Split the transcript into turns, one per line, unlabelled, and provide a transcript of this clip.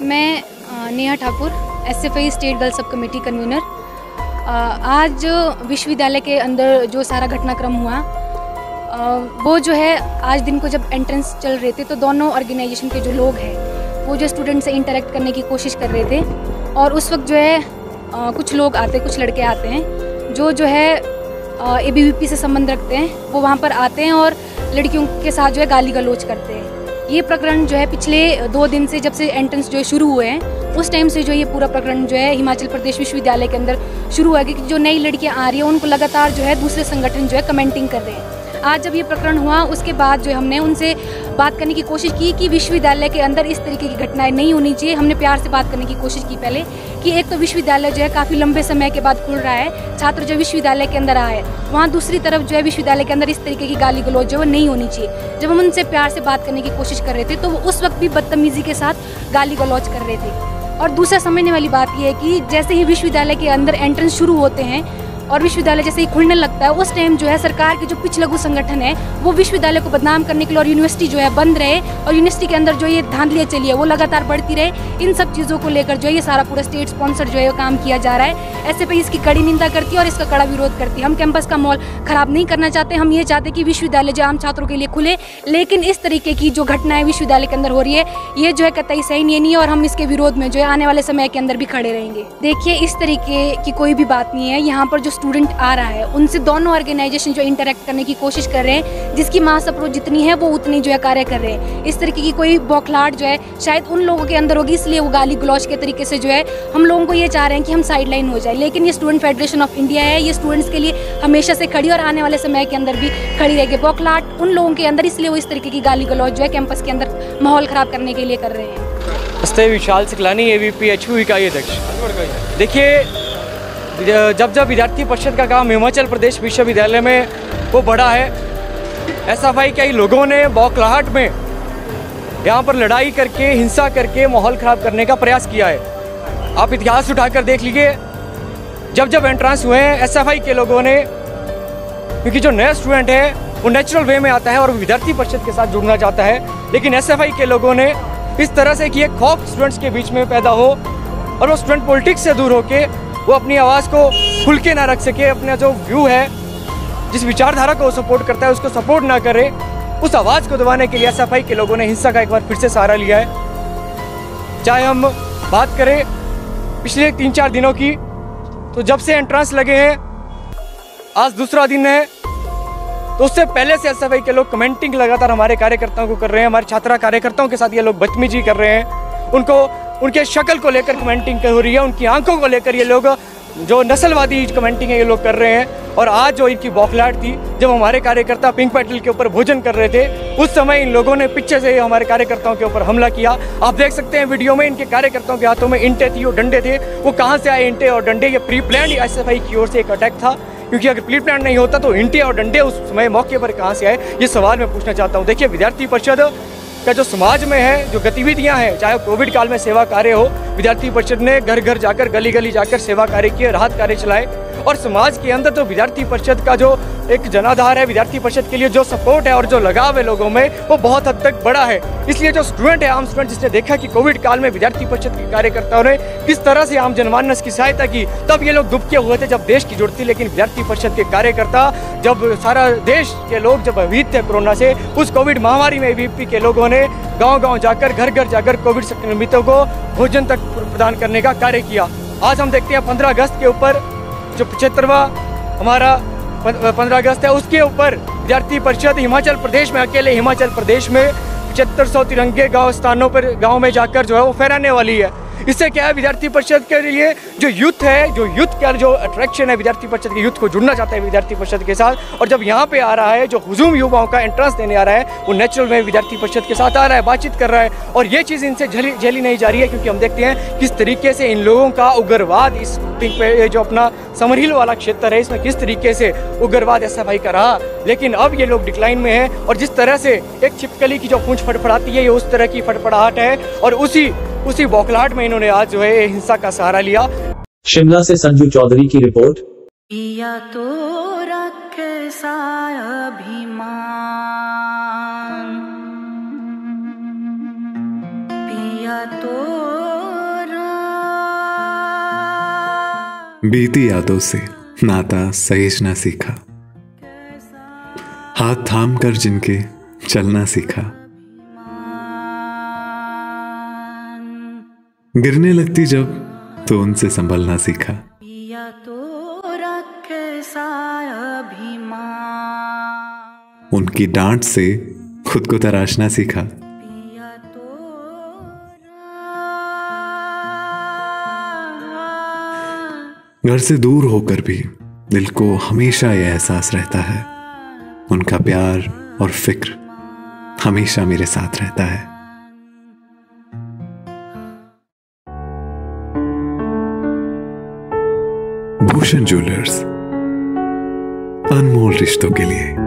मैं Neha Thakur, SFI state girls sub committee convener. आज विश्वविद्यालय के अंदर जो सारा घटनाक्रम हुआ वो जो है, आज दिन को जब एंट्रेंस चल रहे थे तो दोनों ऑर्गेनाइजेशन के जो लोग हैं वो जो स्टूडेंट से इंटरेक्ट करने की कोशिश कर रहे थे। और उस वक्त जो है कुछ लोग आते, कुछ लड़के आते हैं जो है ABVP से संबंध रखते हैं, वो वहाँ पर आते हैं और लड़कियों के साथ जो है गाली गलौज करते हैं। ये प्रकरण जो है पिछले 2 दिन से, जब से एंट्रेंस जो है शुरू हुए हैं, उस टाइम से जो ये पूरा प्रकरण जो है हिमाचल प्रदेश विश्वविद्यालय के अंदर शुरू हुआ है कि जो नई लड़कियां आ रही हैं उनको लगातार जो है दूसरे संगठन जो है कमेंटिंग कर रहे हैं। आज जब ये प्रकरण हुआ उसके बाद जो हमने उनसे बात करने की कोशिश की कि विश्वविद्यालय के अंदर इस तरीके की घटनाएं नहीं होनी चाहिए। हमने प्यार से बात करने की कोशिश की पहले कि एक तो विश्वविद्यालय जो है काफ़ी लंबे समय के बाद खुल रहा है, छात्र जो विश्वविद्यालय के अंदर आए, वहाँ दूसरी तरफ जो है विश्वविद्यालय के अंदर इस तरीके की गाली गलौज जो है नहीं होनी चाहिए। जब हम उनसे प्यार से बात करने की कोशिश कर रहे थे तो वो उस वक्त भी बदतमीजी के साथ गाली गलौज कर रहे थे। और दूसरा समझने वाली बात यह है कि जैसे ही विश्वविद्यालय के अंदर एंट्रेंस शुरू होते हैं और विश्वविद्यालय जैसे ही खुलने लगता है, उस टाइम जो है सरकार के जो पिछलघु संगठन है वो विश्वविद्यालय को बदनाम करने के लिए और यूनिवर्सिटी जो है बंद रहे और यूनिवर्सिटी के अंदर जो ये धांधलियाँ चली है वो लगातार बढ़ती रहे, इन सब चीज़ों को लेकर जो है ये सारा पूरा स्टेट स्पॉन्सर जो है काम किया जा रहा है। SFI इसकी कड़ी निंदा करती है और इसका कड़ा विरोध करती है। हम कैंपस का माहौल खराब नहीं करना चाहते, हम ये चाहते कि विश्वविद्यालय जो आम छात्रों के लिए खुले, लेकिन इस तरीके की जो घटनाएं विश्वविद्यालय के अंदर हो रही है ये जो है कतई सही नहीं है और हम इसके विरोध में जो है आने वाले समय के अंदर भी खड़े रहेंगे। देखिए, इस तरीके की कोई भी बात नहीं है। यहाँ पर जो स्टूडेंट आ रहा है उनसे दोनों ऑर्गेनाइजेशन जो इंटरेक्ट करने की कोशिश कर रहे हैं, जिसकी मास अप्रोच जितनी है वो उतनी जो है कार्य कर रहे हैं। इस तरीके की कोई बौखलाहट जो है शायद उन लोगों के अंदर होगी, इसलिए वो गाली गलौज के तरीके से जो है हम लोगों को ये चाह रहे हैं कि हम साइडलाइन हो जाए। लेकिन ये स्टूडेंट फेडरेशन ऑफ इंडिया है, ये स्टूडेंट्स के लिए हमेशा से खड़ी और आने वाले समय के अंदर भी खड़ी रहेगी। बौखलाहट उन लोगों के अंदर, इसलिए वो इस तरीके की गाली गलौज जो है कैंपस के अंदर माहौल खराब करने के लिए कर रहे हैं।
विशाल सिकलानी, ABVP HU इकाई अध्यक्ष। देखिए, जब विद्यार्थी परिषद का काम हिमाचल प्रदेश विश्वविद्यालय में वो बढ़ा है, SFI कई लोगों ने बौखलाहट में यहाँ पर लड़ाई करके, हिंसा करके माहौल ख़राब करने का प्रयास किया है। आप इतिहास उठाकर देख लीजिए, जब एंट्रेंस हुए हैं SFI के लोगों ने, क्योंकि जो नया स्टूडेंट है वो नेचुरल वे में आता है और विद्यार्थी परिषद के साथ जुड़ना चाहता है, लेकिन SFI के लोगों ने इस तरह से कि एक खौफ स्टूडेंट्स के बीच में पैदा हो और वो स्टूडेंट पॉलिटिक्स से दूर होके वो अपनी आवाज़ को खुल के ना रख सके, अपना जो व्यू है, जिस विचारधारा को सपोर्ट करता है उसको सपोर्ट ना करे, उस आवाज़ को दबाने के लिए SFI के लोगों ने हिंसा का एक बार फिर से सहारा लिया है। चाहे हम बात करें पिछले 3-4 दिनों की, तो जब से एंट्रेंस लगे हैं, आज दूसरा दिन है, तो उससे पहले से SFI के लोग कमेंटिंग लगातार हमारे कार्यकर्ताओं को कर रहे हैं। हमारे छात्रा कार्यकर्ताओं के साथ ये लोग बदतमीजी कर रहे हैं, उनको उनके शक्ल को लेकर कमेंटिंग हो रही है, उनकी आंखों को लेकर ये लोग जो नस्लवादी कमेंटिंग है ये लोग कर रहे हैं। और आज जो इनकी बौखलाहट थी, जब हमारे कार्यकर्ता पिंक पैटल के ऊपर भोजन कर रहे थे, उस समय इन लोगों ने पीछे से हमारे कार्यकर्ताओं के ऊपर हमला किया। आप देख सकते हैं वीडियो में, इनके कार्यकर्ताओं के हाथों में ईंटें थी और डंडे थे। वो कहाँ से आए ईंटें और डंडे? ये प्री प्लान्ड SFI की ओर से एक अटैक था, क्योंकि अगर प्री प्लान नहीं होता तो ईंटें और डंडे उस समय मौके पर कहाँ से आए, ये सवाल मैं पूछना चाहता हूँ। देखिए, विद्यार्थी परिषद का जो समाज में है, जो गतिविधियां हैं, चाहे कोविड काल में सेवा कार्य हो, विद्यार्थी परिषद ने घर घर जाकर, गली गली जाकर सेवा कार्य किए, राहत कार्य चलाए। और समाज के अंदर तो विद्यार्थी परिषद का जो एक जनाधार है, विद्यार्थी परिषद के लिए जो सपोर्ट है और जो लगाव है लोगों में, वो बहुत हद तक बड़ा है। इसलिए जो स्टूडेंट है, आम स्टूडेंट, जिसने देखा कि कोविड काल में विद्यार्थी परिषद के कार्यकर्ताओं ने किस तरह से आम जनमानस की सहायता की, तब ये लोग दुबके हुए थे जब देश की जरूरत थी। लेकिन विद्यार्थी परिषद के कार्यकर्ता, जब सारा देश के लोग जब भयभीत थे कोरोना से, उस कोविड महामारी में ABVP के लोगों ने गाँव-गाँव जाकर, घर घर जाकर कोविड संक्रमितों को भोजन तक प्रदान करने का कार्य किया। आज हम देखते हैं 15 अगस्त के ऊपर जो 75वां हमारा 15 अगस्त है, उसके ऊपर विद्यार्थी परिषद हिमाचल प्रदेश में, अकेले हिमाचल प्रदेश में 7500 तिरंगे स्थानों पर गांव में जाकर जो है वो फहराने वाली है। इससे क्या है, विद्यार्थी परिषद के लिए जो यूथ है, जो यूथ का जो अट्रैक्शन है, विद्यार्थी परिषद के यूथ को जुड़ना चाहता है विद्यार्थी परिषद के साथ, और जब यहाँ पे आ रहा है, जो हुजूम युवाओं का एंट्रेंस देने आ रहा है, वो नेचुरल में विद्यार्थी परिषद के साथ आ रहा है, बातचीत कर रहा है। और ये चीज़ इनसे झेली नहीं जा रही है, क्योंकि हम देखते हैं किस तरीके से इन लोगों का उग्रवाद, इस पे जो अपना समरहिल वाला क्षेत्र है, इसमें किस तरीके से उग्रवाद SFI का रहा। लेकिन अब ये लोग डिक्लाइन में हैं, और जिस तरह से एक छिपकली की जो पूंछ फड़फड़ाती है, ये उस तरह की फड़फड़ाहट है, और उसी बौखलाहट में इन्होंने आज जो है हिंसा का सहारा लिया।
शिमला से संजू चौधरी की रिपोर्ट।
पिया तो रखे सा अभिमान, पिया तो
बीती यादों से नाता सहेजना सीखा, हाथ थाम कर जिनके चलना सीखा, गिरने लगती जब तो उनसे संभलना सीखा।
पिया तो रखे सा अभिमान,
उनकी डांट से खुद को तराशना सीखा।
पिया तो
घर से दूर होकर भी दिल को हमेशा यह एहसास रहता है, उनका प्यार और फिक्र हमेशा मेरे साथ रहता है। भूषण ज्वेलर्स, अनमोल रिश्तों के लिए।